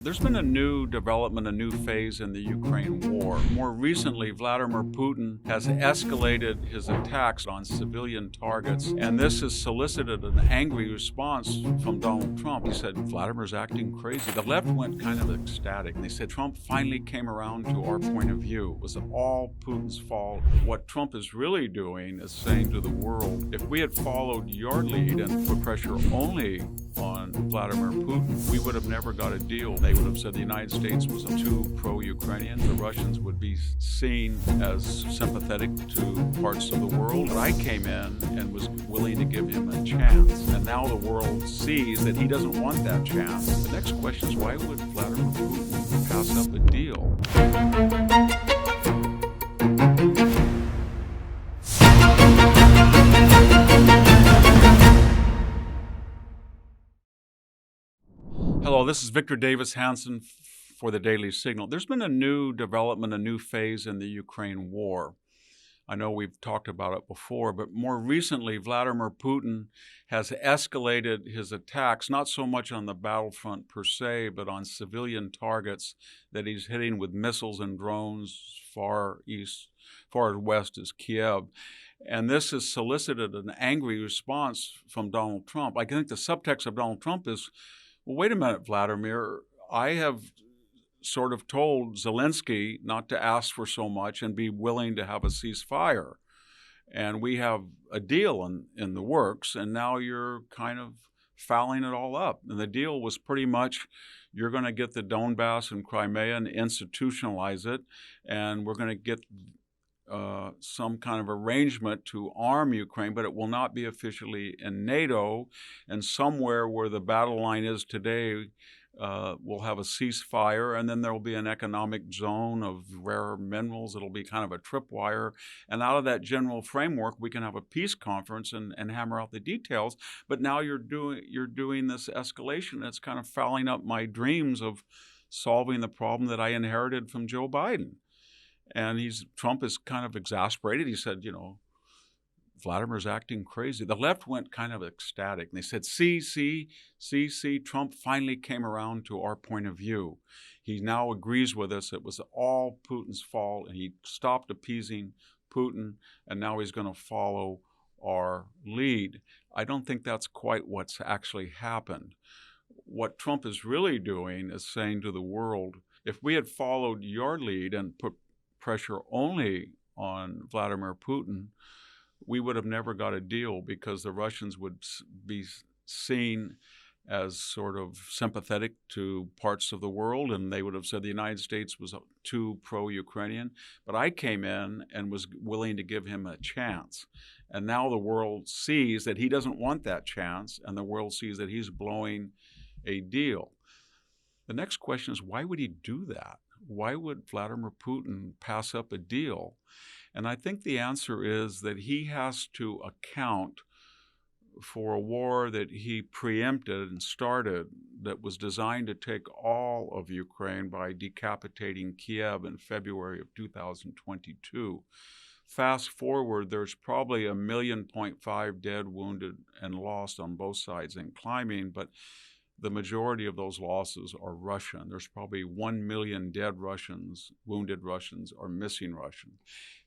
There's been a new development, a new phase in the Ukraine war. More recently, Vladimir Putin has escalated his attacks on civilian targets, and this has solicited an angry response from Donald Trump. He said, Vladimir's acting crazy. The left went kind of ecstatic, and they said, Trump finally came around to our point of view. It was all Putin's fault. What Trump is really doing is saying to the world, if we had followed your lead and put pressure only on Vladimir Putin, we would have never got a deal. They would have said the United States was too pro-Ukrainian. The Russians would be seen as sympathetic to parts of the world. But I came in and was willing to give him a chance. And now the world sees that he doesn't want that chance. The next question is, why would Vladimir Putin pass up a deal? Hello, this is Victor Davis Hanson for the Daily Signal. There's been a new development, a new phase in the Ukraine war. I know we've talked about it before, but more recently, Vladimir Putin has escalated his attacks, not so much on the battlefront per se, but on civilian targets that he's hitting with missiles and drones far west as Kiev. And this has solicited an angry response from Donald Trump. I think the subtext of Donald Trump is, well, wait a minute, Vladimir, I have sort of told Zelensky not to ask for so much and be willing to have a ceasefire. And we have a deal in the works, and now you're kind of fouling it all up. And the deal was pretty much, you're going to get the Donbass and Crimea and institutionalize it, and we're going to get some kind of arrangement to arm Ukraine, but it will not be officially in NATO. And somewhere where the battle line is today, we'll have a ceasefire, and then there will be an economic zone of rare minerals. It'll be kind of a tripwire. And out of that general framework, we can have a peace conference and hammer out the details. But now you're doing this escalation. It's kind of fouling up my dreams of solving the problem that I inherited from Joe Biden. And Trump is kind of exasperated. He said, Vladimir's acting crazy. The left went kind of ecstatic. And they said, see, Trump finally came around to our point of view. He now agrees with us. It was all Putin's fault, and he stopped appeasing Putin, and now he's going to follow our lead. I don't think that's quite what's actually happened. What Trump is really doing is saying to the world, if we had followed your lead and put pressure only on Vladimir Putin, we would have never got a deal, because the Russians would be seen as sort of sympathetic to parts of the world, and they would have said the United States was too pro-Ukrainian. But I came in and was willing to give him a chance. And now the world sees that he doesn't want that chance, and the world sees that he's blowing a deal. The next question is, why would he do that? Why would Vladimir Putin pass up a deal? And I think the answer is that he has to account for a war that he preempted and started that was designed to take all of Ukraine by decapitating Kiev in February of 2022. Fast forward, there's probably 1.5 million dead, wounded, and lost on both sides in climbing, but the majority of those losses are Russian. There's probably 1 million dead Russians, wounded Russians, or missing Russians.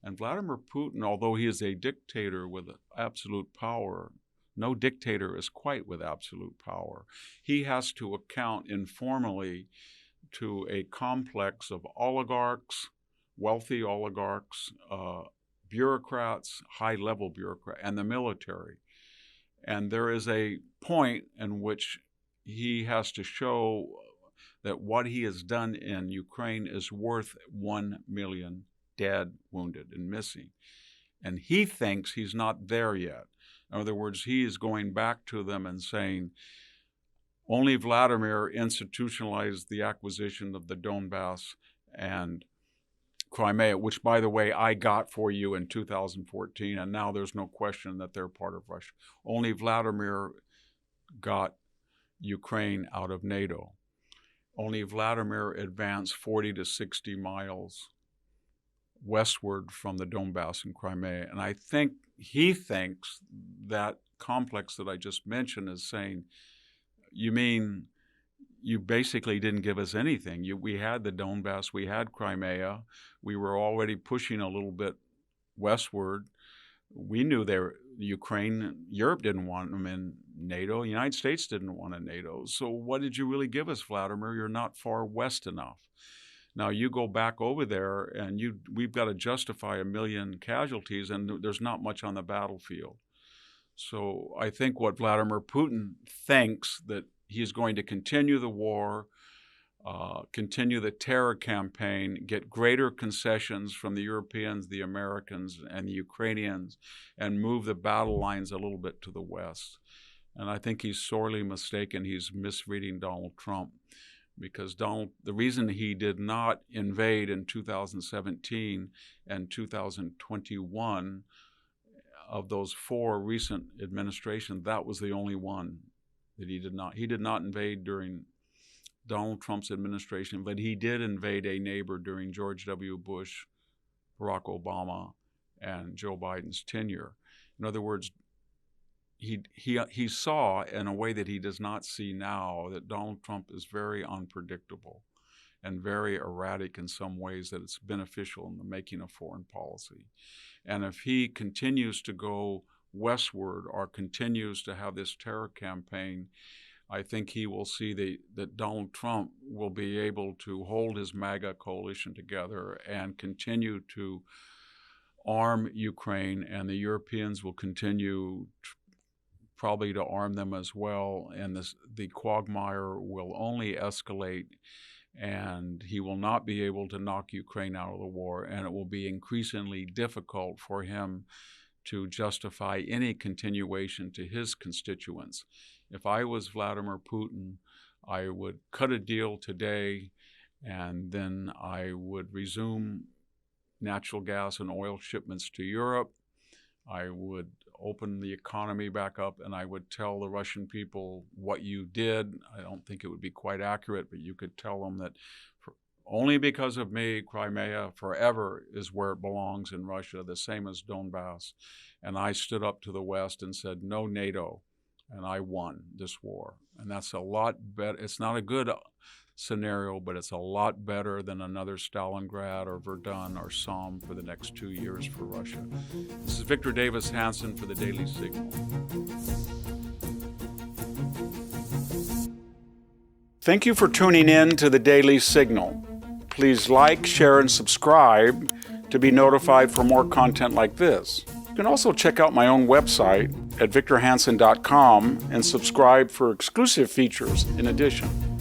And Vladimir Putin, although he is a dictator with absolute power, no dictator is quite with absolute power. He has to account informally to a complex of oligarchs, wealthy oligarchs, bureaucrats, high-level bureaucrats, and the military. And there is a point in which he has to show that what he has done in Ukraine is worth 1 million dead, wounded, and missing. And he thinks he's not there yet. In other words, he is going back to them and saying, only Vladimir institutionalized the acquisition of the Donbass and Crimea, which, by the way, I got for you in 2014, and now there's no question that they're part of Russia. Only Vladimir got Ukraine out of NATO. Only Vladimir advanced 40 to 60 miles westward from the Donbass and Crimea. And I think he thinks that complex that I just mentioned is saying, you mean you basically didn't give us anything. We had the Donbass, we had Crimea, we were already pushing a little bit westward. We knew Ukraine, Europe didn't want them in NATO, the United States didn't want a NATO. So what did you really give us, Vladimir? You're not far west enough. Now you go back over there and we've got to justify 1 million casualties, and there's not much on the battlefield. So I think what Vladimir Putin thinks that he's going to continue the war, continue the terror campaign, get greater concessions from the Europeans, the Americans, and the Ukrainians, and move the battle lines a little bit to the west. And I think he's sorely mistaken. He's misreading Donald Trump, because the reason he did not invade in 2017 and 2021 of those 4 recent administrations, that was the only one that he did not. He did not invade during Donald Trump's administration, but he did invade a neighbor during George W. Bush, Barack Obama, and Joe Biden's tenure. In other words, he saw in a way that he does not see now that Donald Trump is very unpredictable and very erratic in some ways, that it's beneficial in the making of foreign policy. And if he continues to go westward or continues to have this terror campaign, I think he will see that Donald Trump will be able to hold his MAGA coalition together and continue to arm Ukraine, and the Europeans will continue probably to arm them as well, and the quagmire will only escalate, and he will not be able to knock Ukraine out of the war, and it will be increasingly difficult for him to justify any continuation to his constituents. If I was Vladimir Putin, I would cut a deal today, and then I would resume natural gas and oil shipments to Europe. I would open the economy back up, and I would tell the Russian people what you did. I don't think it would be quite accurate, but you could tell them that only because of me, Crimea forever is where it belongs in Russia, the same as Donbass. And I stood up to the West and said, no NATO, and I won this war. And that's a lot better. It's not a good scenario, but it's a lot better than another Stalingrad or Verdun or Somme for the next 2 years for Russia. This is Victor Davis Hanson for the Daily Signal. Thank you for tuning in to the Daily Signal. Please like, share, and subscribe to be notified for more content like this. You can also check out my own website at victorhanson.com and subscribe for exclusive features in addition.